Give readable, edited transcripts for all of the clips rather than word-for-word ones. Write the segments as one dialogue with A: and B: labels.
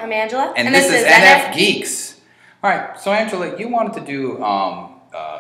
A: I'm Angela.
B: And this is NFGeeks. All right, so Angela, you wanted to do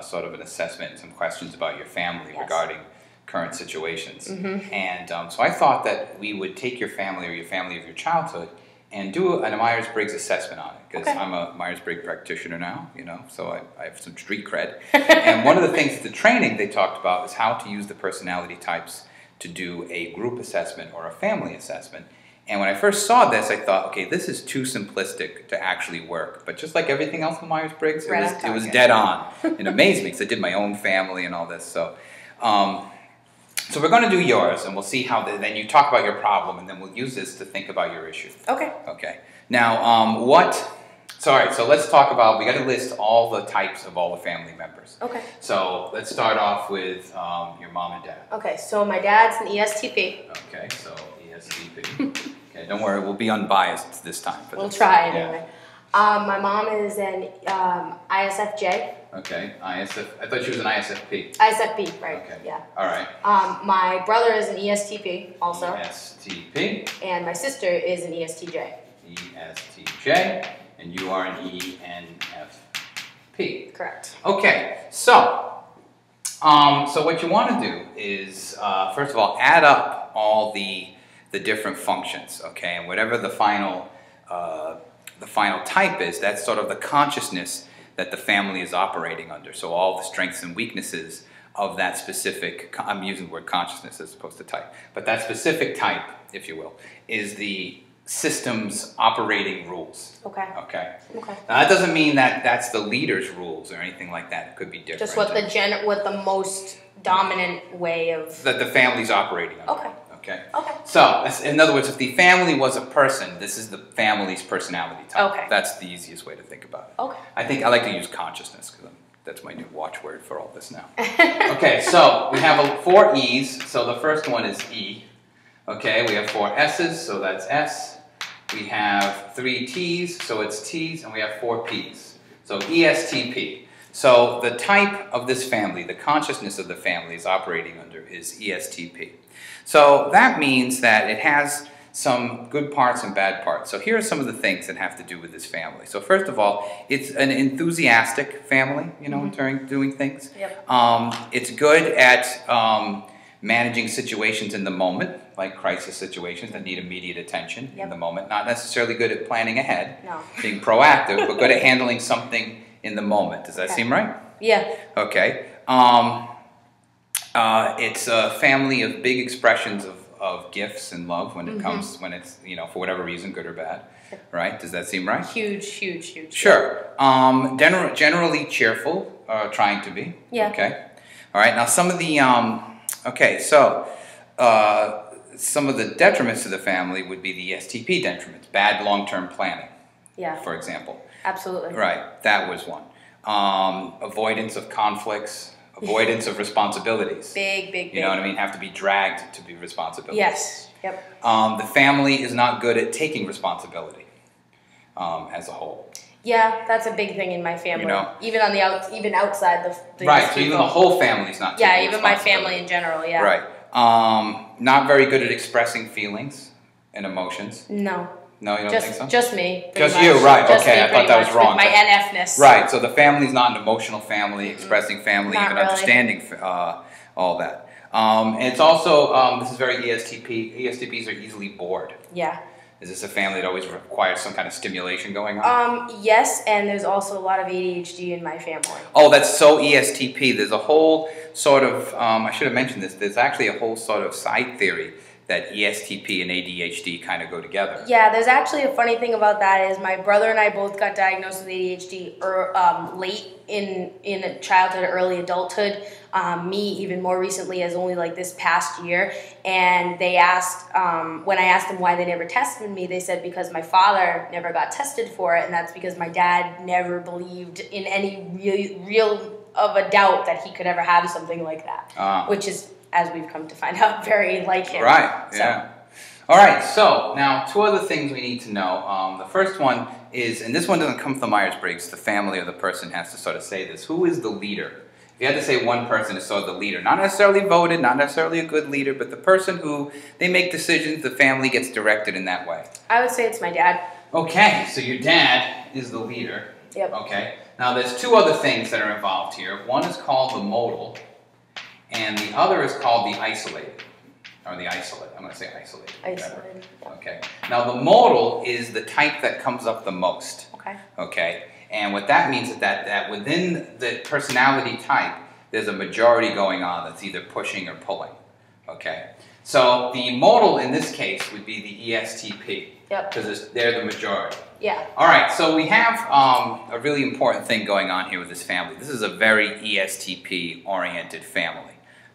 B: sort of an assessment and some questions about your family regarding current situations. And so I thought that we would take your family or your family of your childhood and do a Myers-Briggs assessment on it, because I'm a Myers-Briggs practitioner now, you know, so I have some street cred. And one of the things at the training they talked about is how to use the personality types to do a group assessment or a family assessment. And when I first saw this, I thought, okay, this is too simplistic to actually work. But just like everything else in Myers-Briggs, it was dead on. It amazed me because I did my own family and all this. So, so we're going to do yours, and we'll see how, then you talk about your problem, and then we'll use this to think about your issue. Okay. Okay. Now, so let's talk about, we got to list all the types of all the family members. Okay. So let's start off with your mom and dad. Okay, so my dad's an ESTP. Okay, so ESTP. Okay, don't worry, we'll be unbiased this time. We'll try anyway. My mom is an ISFJ. Okay, I thought she was an ISFP. ISFP, right, okay. Yeah. All right. My brother is an ESTP also. ESTP. And my sister is an ESTJ. ESTJ, and you are an ENFP. Correct. Okay, so what you want to do is, first of all, add up all the different functions, okay, and whatever the final type is, that's sort of the consciousness that the family is operating under. So all the strengths and weaknesses of that specific, I'm using the word consciousness as opposed to type, but that specific type, if you will, is the system's operating rules. Okay. Okay. Okay. Now that doesn't mean that that's the leader's rules or anything like that. It could be different. Just what the most dominant way of that the family's operating under. Okay. Okay. Okay. So, in other words, if the family was a person, this is the family's personality type. Okay. That's the easiest way to think about it. Okay. I think I like to use consciousness because that's my new watchword for all this now. Okay, so we have 4 E's. So the first one is E. Okay, we have 4 S's, so that's S. We have 3 T's, so it's T's, and we have 4 P's. So ESTP. So the type of this family, the consciousness of the family is operating under is ESTP. So that means that it has some good parts and bad parts. So here are some of the things that have to do with this family. So first of all, it's an enthusiastic family, you know, during doing things. Yep. It's good at managing situations in the moment, like crisis situations that need immediate attention in the moment. Not necessarily good at planning ahead, being proactive, but good at handling something in the moment. Does that seem right? Yeah. Okay. It's a family of big expressions of gifts and love when it comes, when it's, you know, for whatever reason, good or bad, right? Does that seem right? Huge, huge, huge. Sure. Generally cheerful, trying to be. Yeah. Okay. All right. Now some of the, some of the detriments to the family would be the ESTP detriments, bad long-term planning. Yeah. For example. Absolutely. Right. That was one. Avoidance of conflicts. Avoidance of responsibilities. Big. You know what I mean? Have to be dragged to be responsibilities. Yes. Yep. The family is not good at taking responsibility as a whole. Yeah, that's a big thing in my family. You know, even on even outside the right. So even the whole family's not. Yeah, even my family in general. Yeah. Right. Not very good at expressing feelings and emotions. No. No, you don't think so? Just me. Just you, right. Okay, I thought that was wrong. My NFness. Right, so the family's not an emotional family, expressing family, even understanding all that. And it's also, this is very ESTP. ESTPs are easily bored. Yeah. Is this a family that always requires some kind of stimulation going on? Yes, and there's also a lot of ADHD in my family. Oh, that's so ESTP. There's a whole sort of, I should have mentioned this, there's actually a whole sort of side theory that ESTP and ADHD kind of go together. Yeah, there's actually a funny thing about that is my brother and I both got diagnosed with ADHD late in childhood, early adulthood. Me even more recently as only like this past year. And they asked, when I asked them why they never tested me, they said because my father never got tested for it, and that's because my dad never believed in any real of a doubt that he could ever have something like that, which is, as we've come to find out, very like him. Right, yeah. All right, so now 2 other things we need to know. The first one is, and this one doesn't come from the Myers-Briggs, the family or the person has to sort of say this. Who is the leader? If you had to say one person is sort of the leader, not necessarily voted, not necessarily a good leader, but the person who, they make decisions, the family gets directed in that way. I would say it's my dad. Okay, so your dad is the leader.
A: Yep.
B: Okay. Now there's two other things that are involved here. One is called the modal, and the other is called the isolated. Or the isolate. I'm going to say isolated.
A: Isolated.
B: Okay. Now the modal is the type that comes up the most.
A: Okay.
B: Okay. And what that means is that within the personality type, there's a majority going on that's either pushing or pulling. Okay. So the modal in this case would be the ESTP.
A: Yep.
B: Because they're the majority.
A: Yeah.
B: All right. So we have a really important thing going on here with this family. This is a very ESTP-oriented family.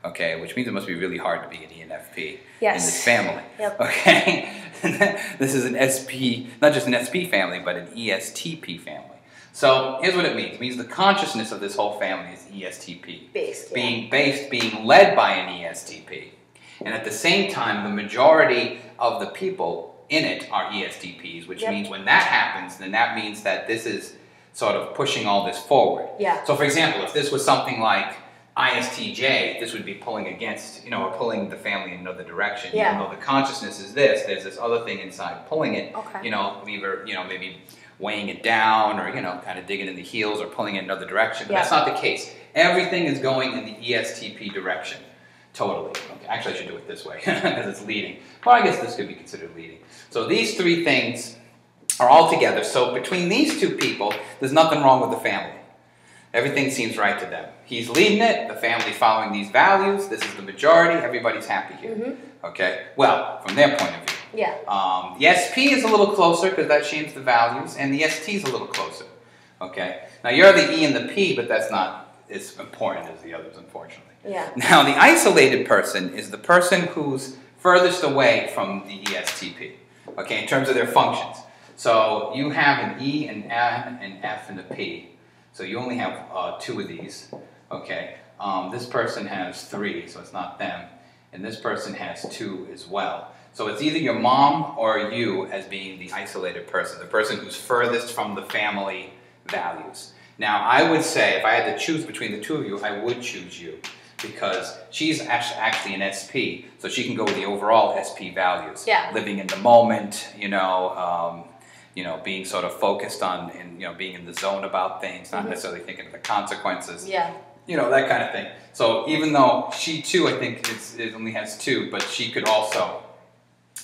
B: Okay, which means it must be really hard to be an ENFP in this family.
A: Yep.
B: Okay, this is an SP, not just an SP family, but an ESTP family. So here's what it means. It means the consciousness of this whole family is ESTP.
A: Based.
B: Being led by an ESTP. And at the same time, the majority of the people in it are ESTPs, which means when that happens, then that means that this is sort of pushing all this forward.
A: Yeah.
B: So for example, if this was something like ISTJ, this would be pulling against, or pulling the family in another direction.
A: Yeah.
B: Even though the consciousness is this, there's this other thing inside pulling it,
A: okay.
B: Either, maybe weighing it down or, kind of digging in the heels or pulling it in another direction. But that's not the case. Everything is going in the ESTP direction. Totally. Okay. Actually, I should do it this way because it's leading. Well, I guess this could be considered leading. So these three things are all together. So between these two people, there's nothing wrong with the family. Everything seems right to them. He's leading it, the family's following these values, this is the majority, everybody's happy here.
A: Mm-hmm.
B: Okay? Well, from their point of view.
A: Yeah.
B: The SP is a little closer because that shapes the values, and the ST is a little closer. Okay? Now you're the E and the P, but that's not as important as the others, unfortunately.
A: Yeah.
B: Now the isolated person is the person who's furthest away from the ESTP. Okay, in terms of their functions. So you have an E, an M, an F, and a P. So you only have two of these, okay? This person has three, so it's not them. And this person has two as well. So it's either your mom or you as being the isolated person, the person who's furthest from the family values. Now, I would say, if I had to choose between the two of you, I would choose you. Because she's actually an SP, so she can go with the overall SP values.
A: Yeah.
B: Living in the moment, being sort of focused on, being in the zone about things, not necessarily thinking of the consequences.
A: Yeah.
B: That kind of thing. So even though she too, I think, it only has two, but she could also,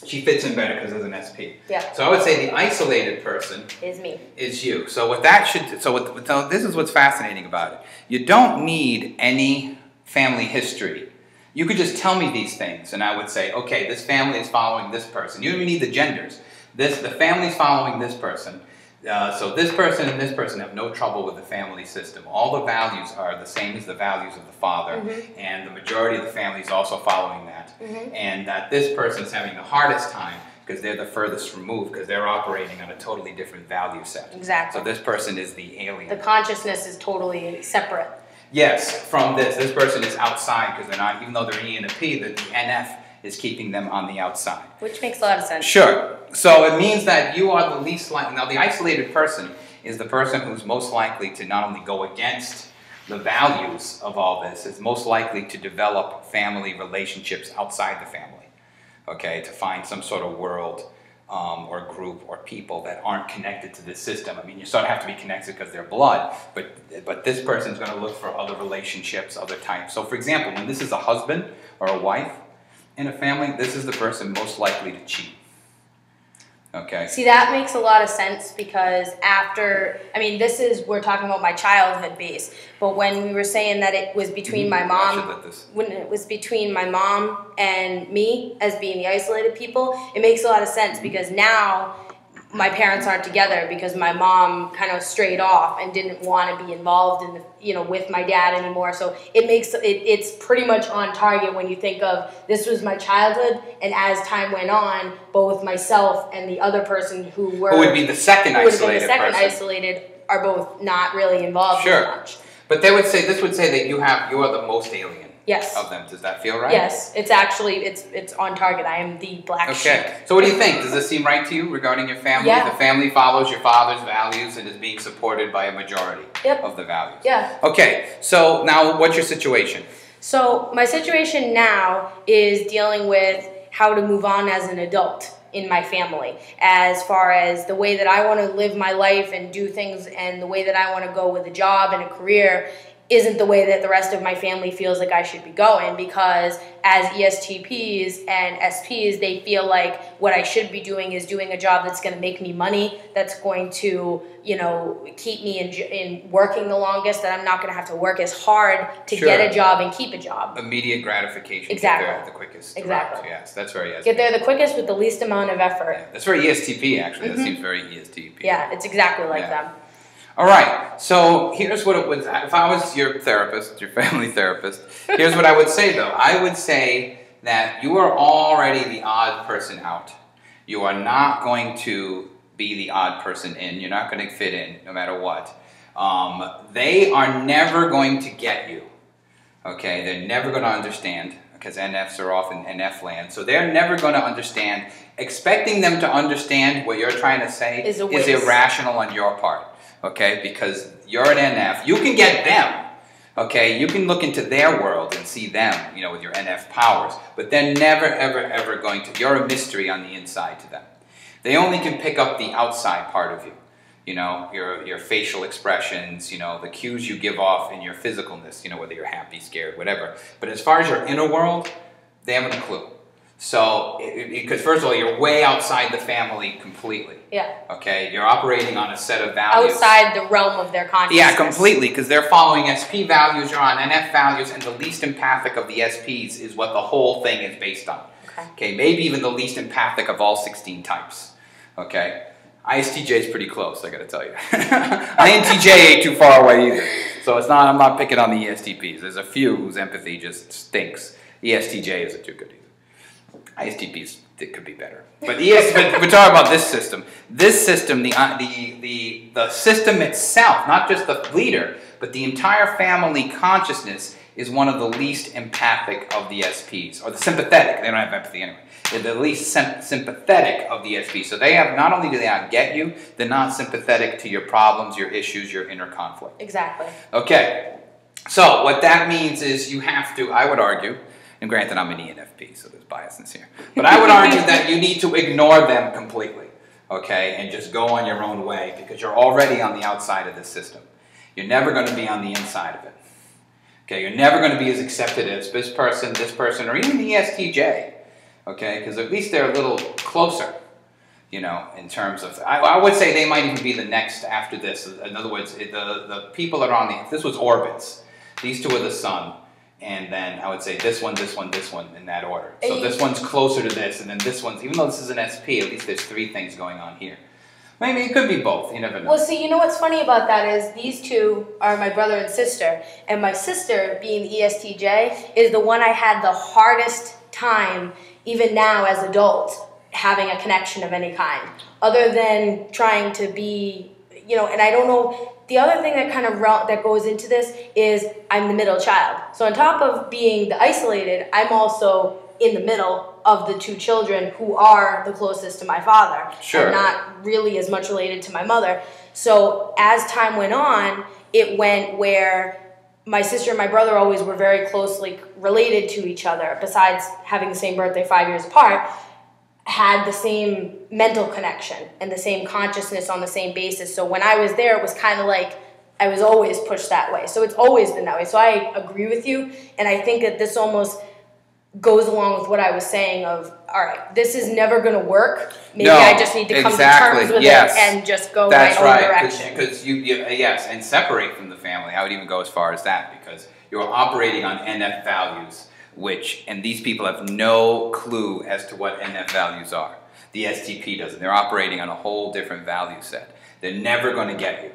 B: she fits in better because there's an SP.
A: Yeah.
B: So I would say the isolated person
A: is me.
B: Is you. So what that should, so this is what's fascinating about it. You don't need any family history. You could just tell me these things, and I would say, okay, this family is following this person. You don't even need the genders. The family's following this person. So this person and this person have no trouble with the family system. All the values are the same as the values of the father, and the majority of the family is also following that. And that this person is having the hardest time because they're the furthest removed, because they're operating on a totally different value set.
A: Exactly.
B: So this person is the alien.
A: The consciousness is totally separate.
B: Yes, from this. This person is outside because they're not, even though they're E and a P, the NF is keeping them on the outside.
A: Which makes a lot of sense.
B: Sure. So it means that you are the least likely. Now, the isolated person is the person who's most likely to not only go against the values of all this, is most likely to develop family relationships outside the family. Okay, to find some sort of world or group or people that aren't connected to this system. I mean, you sort of have to be connected because they're blood, but this person's going to look for other relationships, other types. So, for example, when this is a husband or a wife in a family, this is the person most likely to cheat. Okay.
A: See, that makes a lot of sense because we're talking about my childhood base, but when we were saying that it was between my mom, when it was between my mom and me as being the isolated people, it makes a lot of sense because now my parents aren't together because my mom kind of strayed off and didn't want to be involved in with my dad anymore. So it's pretty much on target when you think of this was my childhood, and as time went on, both myself and the other person who would be the second isolated are both not really involved as much.
B: But this would say that you are the most alien.
A: Yes.
B: Of them. Does that feel right?
A: Yes. It's actually, it's on target. I am the black sheep.
B: Okay. So what do you think? Does this seem right to you regarding your family?
A: Yeah.
B: The family follows your father's values and is being supported by a majority of the values.
A: Yeah.
B: Okay. So now what's your situation?
A: So my situation now is dealing with how to move on as an adult in my family, as far as the way that I want to live my life and do things, and the way that I want to go with a job and a career isn't the way that the rest of my family feels like I should be going, because as ESTPs and SPs, they feel like what I should be doing is doing a job that's going to make me money, that's going to, you know, keep me in working the longest, that I'm not going to have to work as hard to get a job and keep a job.
B: Immediate gratification.
A: Exactly.
B: Get there the quickest.
A: Exactly.
B: Yes, that's very ESTP.
A: Get there the quickest with the least amount of effort.
B: Yeah, that's very ESTP, actually. That seems very ESTP.
A: Yeah, it's exactly like them.
B: All right, so here's what it would, if I was your therapist, your family therapist, here's what I would say though. I would say that you are already the odd person out. You are not going to be the odd person in. You're not going to fit in no matter what. They are never going to get you, okay? They're never going to understand, because NFs are often NF land, so they're never going to understand. Expecting them to understand what you're trying to say is irrational on your part. Okay, because you're an NF. You can get them, okay? You can look into their world and see them, you know, with your NF powers. But they're never, ever, ever going to, you're a mystery on the inside to them. They only can pick up the outside part of you. You know, your facial expressions, you know, the cues you give off in your physicalness, you know, whether you're happy, scared, whatever. But as far as your inner world, they haven't a clue. So, because first of all, you're way outside the family completely. Yeah. Okay? You're operating on a set of values.
A: Outside the realm of their consciousness.
B: Yeah, completely, because they're following SP values, you're on NF values, and the least empathic of the SPs is what the whole thing is based on. Okay? Maybe even the least empathic of all 16 types. Okay? ISTJ is pretty close, I gotta tell you. INTJ ain't too far away either. So it's not, I'm not picking on the ESTPs. There's a few whose empathy just stinks. ESTJ isn't too good either. ISTPs, it could be better. But but we're talking about this system. This system, the system itself, not just the leader, but the entire family consciousness is one of the least empathic of the SPs, or the sympathetic. They don't have empathy anyway. They're the least sympathetic of the SPs. So they have, not only do they not get you, they're not sympathetic to your problems, your issues, your inner conflict.
A: Exactly.
B: Okay. So what that means is you have to, I would argue, and granted, I'm an ENFP, so there's biasness here. But I would argue that you need to ignore them completely, okay, and just go on your own way, because you're already on the outside of this system. You're never going to be on the inside of it. Okay, you're never going to be as accepted as this person, or even the ESTJ, okay, because at least they're a little closer, you know, in terms of, I would say they might even be the next after this. In other words, the people that are on the, if this was orbits, these two are the sun. And then I would say this one, in that order. So this one's closer to this, and then this one's, even though this is an SP, at least there's 3 things going on here. Maybe it could be both, you never know.
A: Well, see, you know what's funny about that is these two are my brother and sister. And my sister, being the ESTJ, is the one I had the hardest time, even now as adults, having a connection of any kind. Other than trying to be, you know, and I don't know. The other thing that kind of that goes into this is I'm the middle child. So on top of being the isolated, I'm also in the middle of the 2 children who are the closest to my father.
B: Sure.
A: And not really as much related to my mother. So as time went on, it went where my sister and my brother always were very closely related to each other, besides having the same birthday 5 years apart. Had the same mental connection and the same consciousness on the same basis. So when I was there, it was kind of like I was always pushed that way. So it's always been that way. So I agree with you. And I think that this almost goes along with what I was saying of, all right, this is never going to work. Maybe I just need to come to terms with it and just go my own direction.
B: Because yes, and separate from the family. I would even go as far as that, because you're operating on NF values. And these people have no clue as to what NF values are. The STP doesn't. They're operating on a whole different value set. They're never going to get you.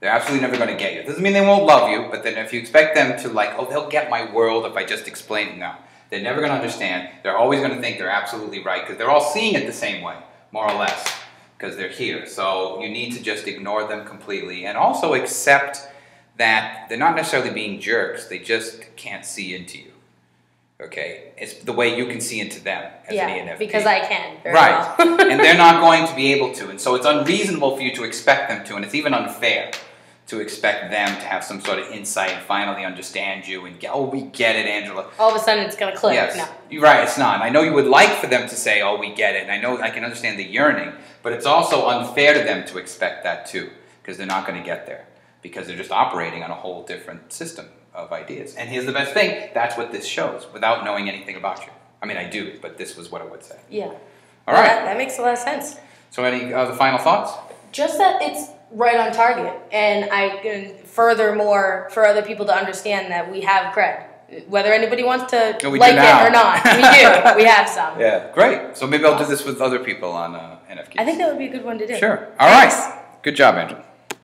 B: They're absolutely never going to get you. It doesn't mean they won't love you, but then if you expect them to like, oh, they'll get my world if I just explain it. No. They're never going to understand. They're always going to think they're absolutely right, because they're all seeing it the same way, more or less, because they're here. So you need to just ignore them completely, and also accept that they're not necessarily being jerks. They just can't see into you. Okay, it's the way you can see into them as an ENFP.
A: Because I can. Very
B: well.
A: And
B: they're not going to be able to. And so it's unreasonable for you to expect them to, and it's even unfair to expect them to have some sort of insight and finally understand you and get, oh, we get it, Angela.
A: All of a sudden it's going to click.
B: Yes.
A: No.
B: You're right, it's not. And I know you would like for them to say, oh, we get it. And I know I can understand the yearning, but it's also unfair to them to expect that too, because they're not going to get there, because they're just operating on a whole different system of ideas. And here's the best thing, that's what this shows, without knowing anything about you. I mean, I do, but this was what it would say.
A: Yeah.
B: All right.
A: That makes a lot of sense.
B: So any other final thoughts?
A: Just that it's right on target. And I can furthermore, for other people to understand that we have cred. Whether anybody wants to like it or not, we do. We have some.
B: Yeah, great. So maybe I'll do this with other people on NFGeeks.
A: I think that would be a good one to do.
B: Sure. All right. Good job, Angela.